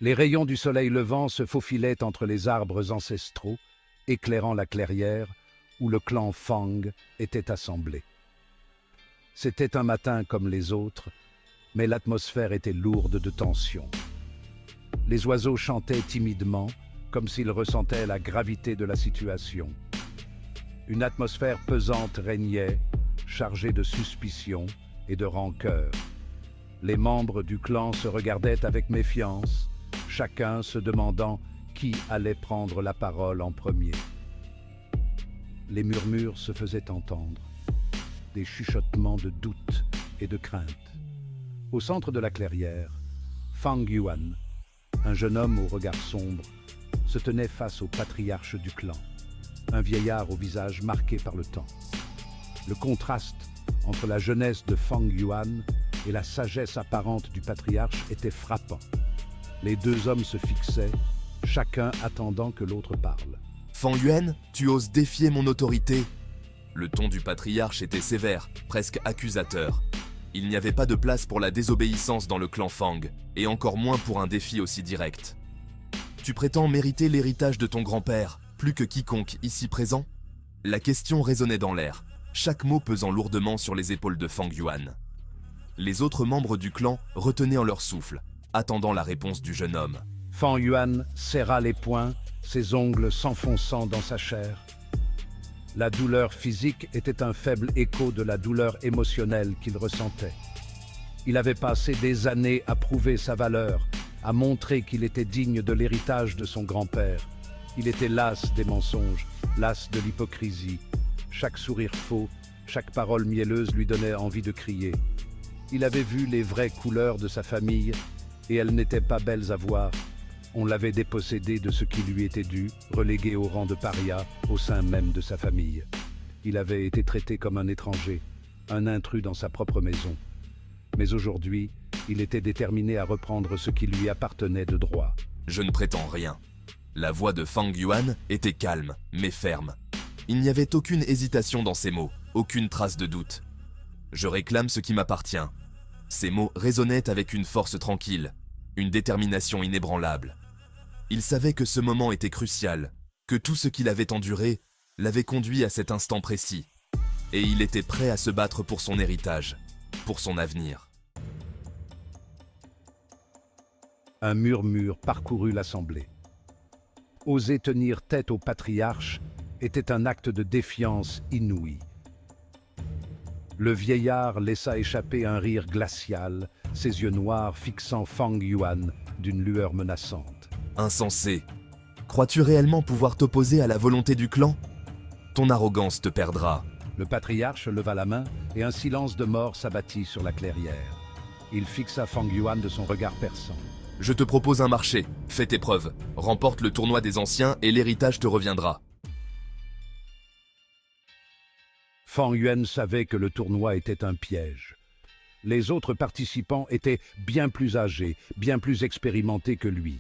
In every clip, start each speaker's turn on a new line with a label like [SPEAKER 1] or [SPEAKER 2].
[SPEAKER 1] Les rayons du soleil levant se faufilaient entre les arbres ancestraux, éclairant la clairière où le clan Fang était assemblé. C'était un matin comme les autres, mais l'atmosphère était lourde de tension. Les oiseaux chantaient timidement, comme s'ils ressentaient la gravité de la situation. Une atmosphère pesante régnait, chargée de suspicion et de rancœur. Les membres du clan se regardaient avec méfiance, chacun se demandant qui allait prendre la parole en premier. Les murmures se faisaient entendre, des chuchotements de doute et de crainte. Au centre de la clairière, Fang Yuan, un jeune homme au regard sombre, se tenait face au patriarche du clan, un vieillard au visage marqué par le temps. Le contraste entre la jeunesse de Fang Yuan et la sagesse apparente du patriarche était frappant. Les deux hommes se fixaient, chacun attendant que l'autre parle.
[SPEAKER 2] Fang Yuan, tu oses défier mon autorité? Le ton du patriarche était sévère, presque accusateur. Il n'y avait pas de place pour la désobéissance dans le clan Fang, et encore moins pour un défi aussi direct. Tu prétends mériter l'héritage de ton grand-père, plus que quiconque ici présent? La question résonnait dans l'air, chaque mot pesant lourdement sur les épaules de Fang Yuan. Les autres membres du clan retenaient en leur souffle, attendant la réponse du jeune homme.
[SPEAKER 1] Fang Yuan serra les poings, ses ongles s'enfonçant dans sa chair. La douleur physique était un faible écho de la douleur émotionnelle qu'il ressentait. Il avait passé des années à prouver sa valeur, à montrer qu'il était digne de l'héritage de son grand-père. Il était las des mensonges, las de l'hypocrisie. Chaque sourire faux, chaque parole mielleuse lui donnait envie de crier. Il avait vu les vraies couleurs de sa famille, et elles n'étaient pas belles à voir. On l'avait dépossédé de ce qui lui était dû, relégué au rang de paria au sein même de sa famille. Il avait été traité comme un étranger, un intrus dans sa propre maison. Mais aujourd'hui, il était déterminé à reprendre ce qui lui appartenait de droit.
[SPEAKER 2] Je ne prétends rien. La voix de Fang Yuan était calme, mais ferme. Il n'y avait aucune hésitation dans ses mots, aucune trace de doute. Je réclame ce qui m'appartient. Ces mots résonnaient avec une force tranquille, une détermination inébranlable. Il savait que ce moment était crucial, que tout ce qu'il avait enduré l'avait conduit à cet instant précis. Et il était prêt à se battre pour son héritage, pour son avenir.
[SPEAKER 1] Un murmure parcourut l'assemblée. Oser tenir tête au patriarche était un acte de défiance inouï. Le vieillard laissa échapper un rire glacial, ses yeux noirs fixant Fang Yuan d'une lueur menaçante.
[SPEAKER 2] Insensé. Crois-tu réellement pouvoir t'opposer à la volonté du clan? Ton arrogance te perdra.
[SPEAKER 1] Le patriarche leva la main et un silence de mort s'abattit sur la clairière. Il fixa Fang Yuan de son regard perçant.
[SPEAKER 2] Je te propose un marché. Fais tes preuves. Remporte le tournoi des anciens et l'héritage te reviendra.
[SPEAKER 1] Fang Yuan savait que le tournoi était un piège. Les autres participants étaient bien plus âgés, bien plus expérimentés que lui.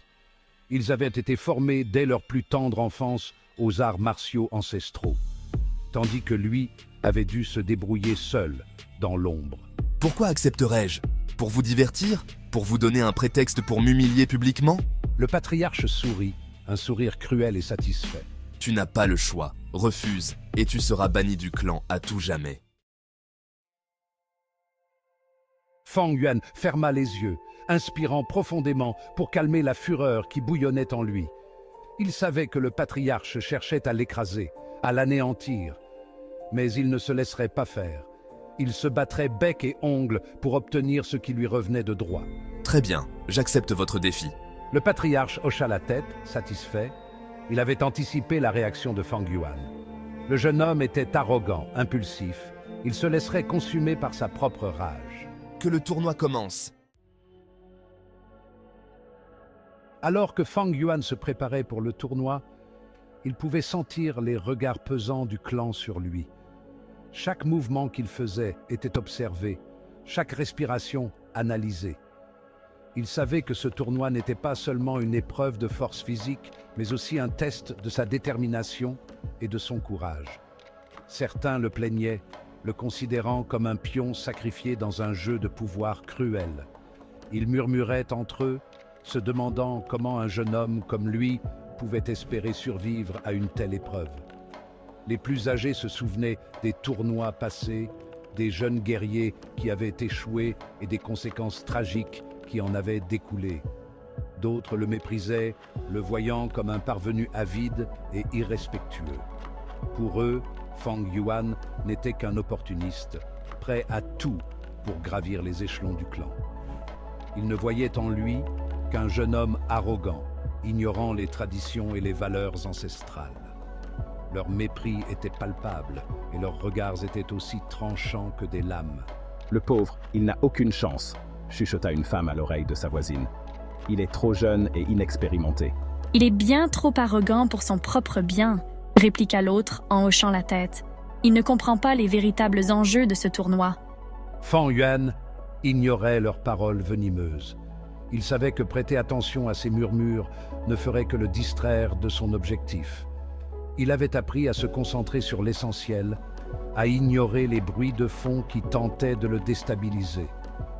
[SPEAKER 1] Ils avaient été formés dès leur plus tendre enfance aux arts martiaux ancestraux, tandis que lui avait dû se débrouiller seul, dans l'ombre.
[SPEAKER 2] Pourquoi accepterais-je? Pour vous divertir? Pour vous donner un prétexte pour m'humilier publiquement?
[SPEAKER 1] Le patriarche sourit, un sourire cruel et satisfait.
[SPEAKER 2] Tu n'as pas le choix. Refuse, et tu seras banni du clan à tout jamais.
[SPEAKER 1] Fang Yuan ferma les yeux, inspirant profondément pour calmer la fureur qui bouillonnait en lui. Il savait que le patriarche cherchait à l'écraser, à l'anéantir. Mais il ne se laisserait pas faire. Il se battrait bec et ongles pour obtenir ce qui lui revenait de droit.
[SPEAKER 2] Très bien, j'accepte votre défi.
[SPEAKER 1] Le patriarche hocha la tête, satisfait. Il avait anticipé la réaction de Fang Yuan. Le jeune homme était arrogant, impulsif. Il se laisserait consumer par sa propre rage.
[SPEAKER 2] Que le tournoi commence.
[SPEAKER 1] Alors que Fang Yuan se préparait pour le tournoi, il pouvait sentir les regards pesants du clan sur lui. Chaque mouvement qu'il faisait était observé, chaque respiration analysée. Il savait que ce tournoi n'était pas seulement une épreuve de force physique, mais aussi un test de sa détermination et de son courage. Certains le plaignaient, le considérant comme un pion sacrifié dans un jeu de pouvoir cruel. Ils murmuraient entre eux, se demandant comment un jeune homme comme lui pouvait espérer survivre à une telle épreuve. Les plus âgés se souvenaient des tournois passés, des jeunes guerriers qui avaient échoué et des conséquences tragiques qui en avaient découlé. D'autres le méprisaient, le voyant comme un parvenu avide et irrespectueux. Pour eux, Fang Yuan n'était qu'un opportuniste, prêt à tout pour gravir les échelons du clan. Ils ne voyaient en lui qu'un jeune homme arrogant, ignorant les traditions et les valeurs ancestrales. Leur mépris était palpable et leurs regards étaient aussi tranchants que des lames.
[SPEAKER 3] Le pauvre, il n'a aucune chance, chuchota une femme à l'oreille de sa voisine. Il est trop jeune et inexpérimenté.
[SPEAKER 4] Il est bien trop arrogant pour son propre bien, répliqua l'autre en hochant la tête. Il ne comprend pas les véritables enjeux de ce tournoi.
[SPEAKER 1] Fang Yuan ignorait leurs paroles venimeuses. Il savait que prêter attention à ces murmures ne ferait que le distraire de son objectif. Il avait appris à se concentrer sur l'essentiel, à ignorer les bruits de fond qui tentaient de le déstabiliser.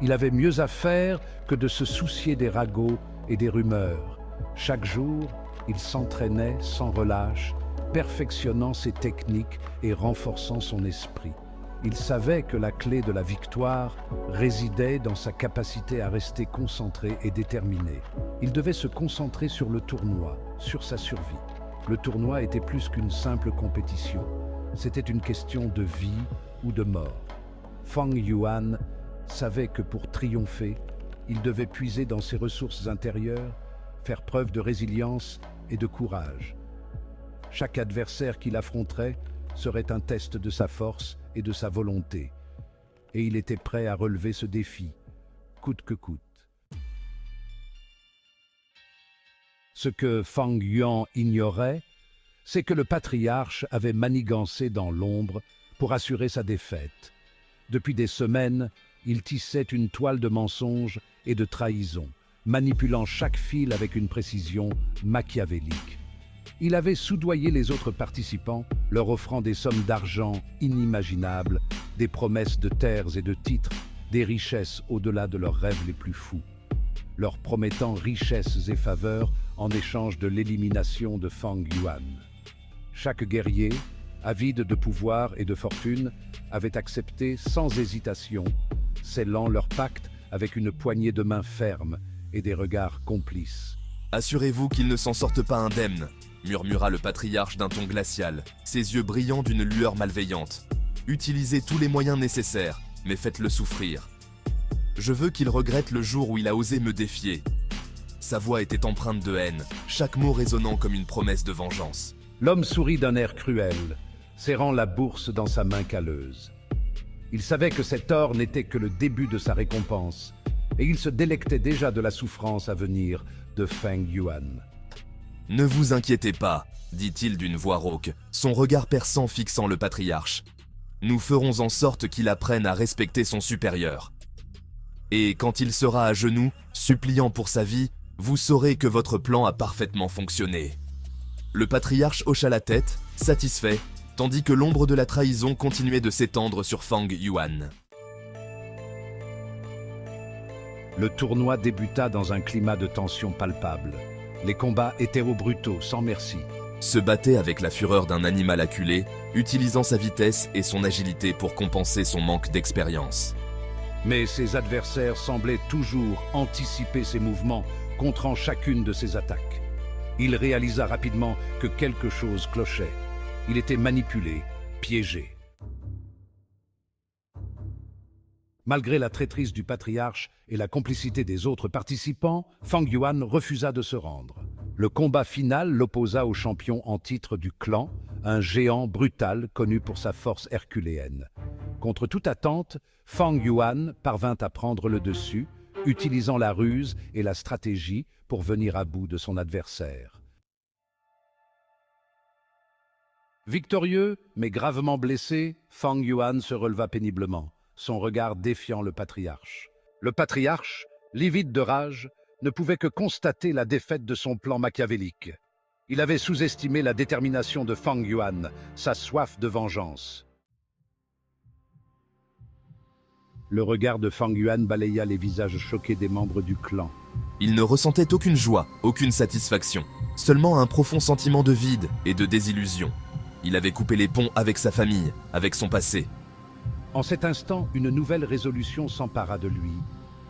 [SPEAKER 1] Il avait mieux à faire que de se soucier des ragots et des rumeurs. Chaque jour, il s'entraînait sans relâche, perfectionnant ses techniques et renforçant son esprit. Il savait que la clé de la victoire résidait dans sa capacité à rester concentré et déterminé. Il devait se concentrer sur le tournoi, sur sa survie. Le tournoi était plus qu'une simple compétition. C'était une question de vie ou de mort. Fang Yuan savait que pour triompher, il devait puiser dans ses ressources intérieures, faire preuve de résilience et de courage. Chaque adversaire qu'il affronterait serait un test de sa force et de sa volonté. Et il était prêt à relever ce défi, coûte que coûte. Ce que Fang Yuan ignorait, c'est que le patriarche avait manigancé dans l'ombre pour assurer sa défaite. Depuis des semaines, il tissait une toile de mensonges et de trahisons, manipulant chaque fil avec une précision machiavélique. Il avait soudoyé les autres participants, leur offrant des sommes d'argent inimaginables, des promesses de terres et de titres, des richesses au-delà de leurs rêves les plus fous, leur promettant richesses et faveurs en échange de l'élimination de Fang Yuan. Chaque guerrier, avide de pouvoir et de fortune, avait accepté sans hésitation, scellant leur pacte avec une poignée de mains fermes et des regards complices.
[SPEAKER 2] « Assurez-vous qu'ils ne s'en sortent pas indemnes », murmura le patriarche d'un ton glacial, ses yeux brillants d'une lueur malveillante. « Utilisez tous les moyens nécessaires, mais faites-le souffrir. Je veux qu'il regrette le jour où il a osé me défier. » Sa voix était empreinte de haine, chaque mot résonnant comme une promesse de vengeance.
[SPEAKER 1] L'homme sourit d'un air cruel, serrant la bourse dans sa main calleuse. Il savait que cet or n'était que le début de sa récompense, et il se délectait déjà de la souffrance à venir de Fang Yuan.
[SPEAKER 2] « Ne vous inquiétez pas, dit-il d'une voix rauque, son regard perçant fixant le patriarche. Nous ferons en sorte qu'il apprenne à respecter son supérieur. Et quand il sera à genoux, suppliant pour sa vie, vous saurez que votre plan a parfaitement fonctionné. » Le patriarche hocha la tête, satisfait, tandis que l'ombre de la trahison continuait de s'étendre sur Fang Yuan.
[SPEAKER 1] Le tournoi débuta dans un climat de tension palpable. Les combats hétéro-brutaux, sans merci.
[SPEAKER 2] Se battait avec la fureur d'un animal acculé, utilisant sa vitesse et son agilité pour compenser son manque d'expérience.
[SPEAKER 1] Mais ses adversaires semblaient toujours anticiper ses mouvements, contrant chacune de ses attaques. Il réalisa rapidement que quelque chose clochait. Il était manipulé, piégé. Malgré la traîtrise du patriarche et la complicité des autres participants, Fang Yuan refusa de se rendre. Le combat final l'opposa au champion en titre du clan, un géant brutal connu pour sa force herculéenne. Contre toute attente, Fang Yuan parvint à prendre le dessus, utilisant la ruse et la stratégie pour venir à bout de son adversaire. Victorieux, mais gravement blessé, Fang Yuan se releva péniblement, son regard défiant le patriarche. Le patriarche, livide de rage, ne pouvait que constater la défaite de son plan machiavélique. Il avait sous-estimé la détermination de Fang Yuan, sa soif de vengeance. Le regard de Fang Yuan balaya les visages choqués des membres du clan.
[SPEAKER 2] Il ne ressentait aucune joie, aucune satisfaction, seulement un profond sentiment de vide et de désillusion. Il avait coupé les ponts avec sa famille, avec son passé.
[SPEAKER 1] En cet instant, une nouvelle résolution s'empara de lui.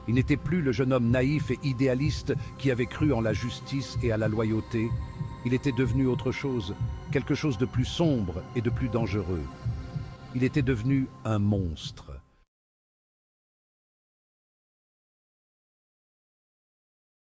[SPEAKER 1] Il n'était plus le jeune homme naïf et idéaliste qui avait cru en la justice et à la loyauté. Il était devenu autre chose, quelque chose de plus sombre et de plus dangereux. Il était devenu un monstre.